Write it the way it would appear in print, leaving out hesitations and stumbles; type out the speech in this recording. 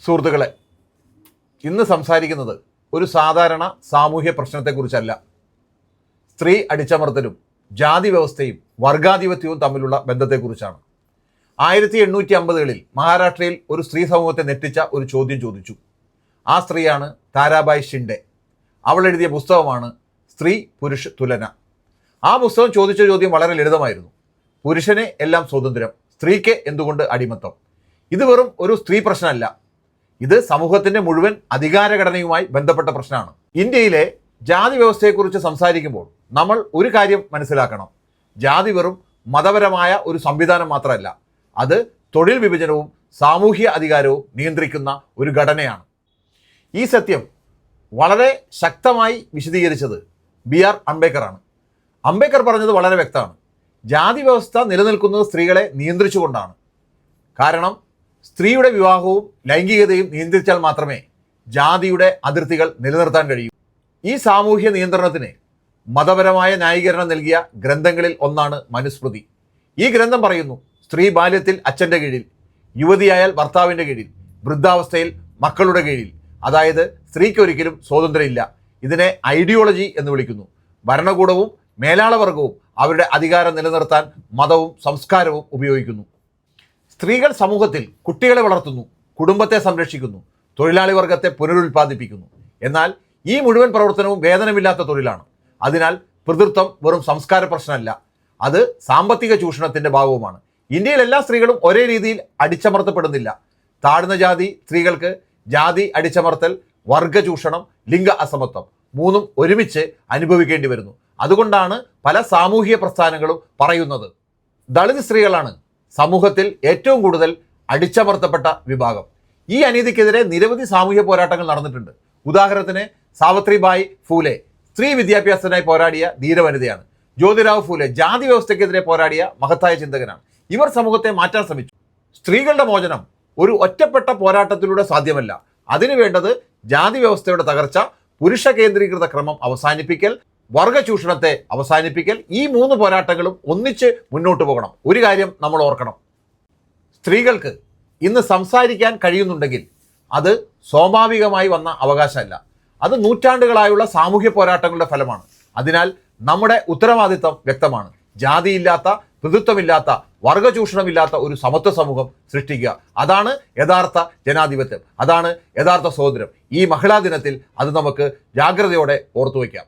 സുഹൃത്തുക്കളെ, ഇന്ന് സംസാരിക്കുന്നത് ഒരു സാധാരണ സാമൂഹ്യ പ്രശ്നത്തെക്കുറിച്ചല്ല. സ്ത്രീ അടിച്ചമർത്തലും ജാതി വ്യവസ്ഥയും വർഗാധിപത്യവും തമ്മിലുള്ള ബന്ധത്തെക്കുറിച്ചാണ്. 1850കളിൽ മഹാരാഷ്ട്രയിൽ ഒരു സ്ത്രീ സമൂഹത്തെ നെട്ടിച്ച ഒരു ചോദ്യം ചോദിച്ചു. ആ സ്ത്രീയാണ് താരാബായ് ഷിൻഡെ. അവൾ എഴുതിയ പുസ്തകമാണ് സ്ത്രീ പുരുഷ തുലന. ആ പുസ്തകം ചോദിച്ച ചോദ്യം വളരെ ലളിതമായിരുന്നു. പുരുഷന് എല്ലാം സ്വാതന്ത്ര്യം, സ്ത്രീക്ക് എന്തുകൊണ്ട് അടിമത്തം? ഇത് വെറും ഒരു സ്ത്രീ പ്രശ്നമല്ല, ഇത് സമൂഹത്തിൻ്റെ മുഴുവൻ അധികാരഘടനയുമായി ബന്ധപ്പെട്ട പ്രശ്നമാണ്. ഇന്ത്യയിലെ ജാതി വ്യവസ്ഥയെക്കുറിച്ച് സംസാരിക്കുമ്പോൾ നമ്മൾ ഒരു കാര്യം മനസ്സിലാക്കണം. ജാതി വെറും മതപരമായ ഒരു സംവിധാനം മാത്രമല്ല, അത് തൊഴിൽ വിഭജനവും സാമൂഹ്യ അധികാരവും നിയന്ത്രിക്കുന്ന ഒരു ഘടനയാണ്. ഈ സത്യം വളരെ ശക്തമായി വിശദീകരിച്ചത് BR അംബേദ്കറാണ്. അംബേദ്കർ പറഞ്ഞത് വളരെ വ്യക്തമാണ്. ജാതി വ്യവസ്ഥ നിലനിൽക്കുന്നത് സ്ത്രീകളെ നിയന്ത്രിച്ചുകൊണ്ടാണ്. കാരണം സ്ത്രീയുടെ വിവാഹവും ലൈംഗികതയും നിയന്ത്രിച്ചാൽ മാത്രമേ ജാതിയുടെ അതിർത്തികൾ നിലനിർത്താൻ കഴിയൂ. ഈ സാമൂഹ്യ നിയന്ത്രണത്തിന് മതപരമായ ന്യായീകരണം നൽകിയ ഗ്രന്ഥങ്ങളിൽ ഒന്നാണ് മനുസ്മൃതി. ഈ ഗ്രന്ഥം പറയുന്നു, സ്ത്രീ ബാല്യത്തിൽ അച്ഛൻ്റെ കീഴിൽ, യുവതിയായാൽ ഭർത്താവിൻ്റെ കീഴിൽ, വൃദ്ധാവസ്ഥയിൽ മക്കളുടെ കീഴിൽ. അതായത് സ്ത്രീക്ക് ഒരിക്കലും സ്വാതന്ത്ര്യമില്ല. ഇതിനെ ഐഡിയോളജി എന്ന് വിളിക്കുന്നു. ഭരണകൂടവും മേലാളവർഗവും അവരുടെ അധികാരം നിലനിർത്താൻ മതവും സംസ്കാരവും ഉപയോഗിക്കുന്നു. സ്ത്രീകൾ സമൂഹത്തിൽ കുട്ടികളെ വളർത്തുന്നു, കുടുംബത്തെ സംരക്ഷിക്കുന്നു, തൊഴിലാളി വർഗത്തെ പുനരുൽപ്പാദിപ്പിക്കുന്നു. എന്നാൽ ഈ മുഴുവൻ പ്രവർത്തനവും വേതനമില്ലാത്ത തൊഴിലാണ്. അതിനാൽ പിതൃത്വം വെറും സംസ്കാര പ്രശ്നമല്ല, അത് സാമ്പത്തിക ചൂഷണത്തിൻ്റെ ഭാഗവുമാണ്. ഇന്ത്യയിൽ എല്ലാ സ്ത്രീകളും ഒരേ രീതിയിൽ അടിച്ചമർത്തപ്പെടുന്നില്ല. താഴ്ന്ന ജാതി സ്ത്രീകൾക്ക് ജാതി അടിച്ചമർത്തൽ, വർഗ ചൂഷണം, ലിംഗ അസമത്വം മൂന്നും ഒരുമിച്ച് അനുഭവിക്കേണ്ടി വരുന്നു. അതുകൊണ്ടാണ് പല സാമൂഹിക പ്രസ്ഥാനങ്ങളും പറയുന്നത് ദളിത് സ്ത്രീകളാണ് സമൂഹത്തിൽ ഏറ്റവും കൂടുതൽ അടിച്ചമർത്തപ്പെട്ട വിഭാഗം. ഈ അനീതിക്കെതിരെ നിരവധി സാമൂഹ്യ പോരാട്ടങ്ങൾ നടന്നിട്ടുണ്ട്. ഉദാഹരണത്തിന് സാവിത്രിബായി ഫൂലെ സ്ത്രീ വിദ്യാഭ്യാസത്തിനായി പോരാടിയ ധീരവനിതയാണ്. ജ്യോതിറാവ് ഫൂലെ ജാതി വ്യവസ്ഥയ്ക്കെതിരെ പോരാടിയ മഹത്തായ ചിന്തകനാണ്. ഇവർ സമൂഹത്തെ മാറ്റാൻ ശ്രമിച്ചു. സ്ത്രീകളുടെ മോചനം ഒരു ഒറ്റപ്പെട്ട പോരാട്ടത്തിലൂടെ സാധ്യമല്ല. അതിനു വേണ്ടത് ജാതി വ്യവസ്ഥയുടെ തകർച്ച, പുരുഷ കേന്ദ്രീകൃത ക്രമം അവസാനിപ്പിക്കൽ, വർഗ ചൂഷണത്തെ അവസാനിപ്പിക്കൽ. ഈ 3 പോരാട്ടങ്ങളും ഒന്നിച്ച് മുന്നോട്ട് പോകണം. ഒരു കാര്യം നമ്മൾ ഓർക്കണം, സ്ത്രീകൾക്ക് ഇന്ന് സംസാരിക്കാൻ കഴിയുന്നുണ്ടെങ്കിൽ അത് സ്വാഭാവികമായി വന്ന അവകാശമല്ല, അത് നൂറ്റാണ്ടുകളായുള്ള സാമൂഹ്യ പോരാട്ടങ്ങളുടെ ഫലമാണ്. അതിനാൽ നമ്മുടെ ഉത്തരവാദിത്തം വ്യക്തമാണ്. ജാതിയില്ലാത്ത, പിതൃത്വമില്ലാത്ത, വർഗചൂഷണമില്ലാത്ത ഒരു സമത്വ സമൂഹം സൃഷ്ടിക്കുക. അതാണ് യഥാർത്ഥ ജനാധിപത്യം, അതാണ് യഥാർത്ഥ സ്വാതന്ത്ര്യം. ഈ മഹിളാ ദിനത്തിൽ അത് നമുക്ക് ജാഗ്രതയോടെ ഓർത്തുവയ്ക്കാം.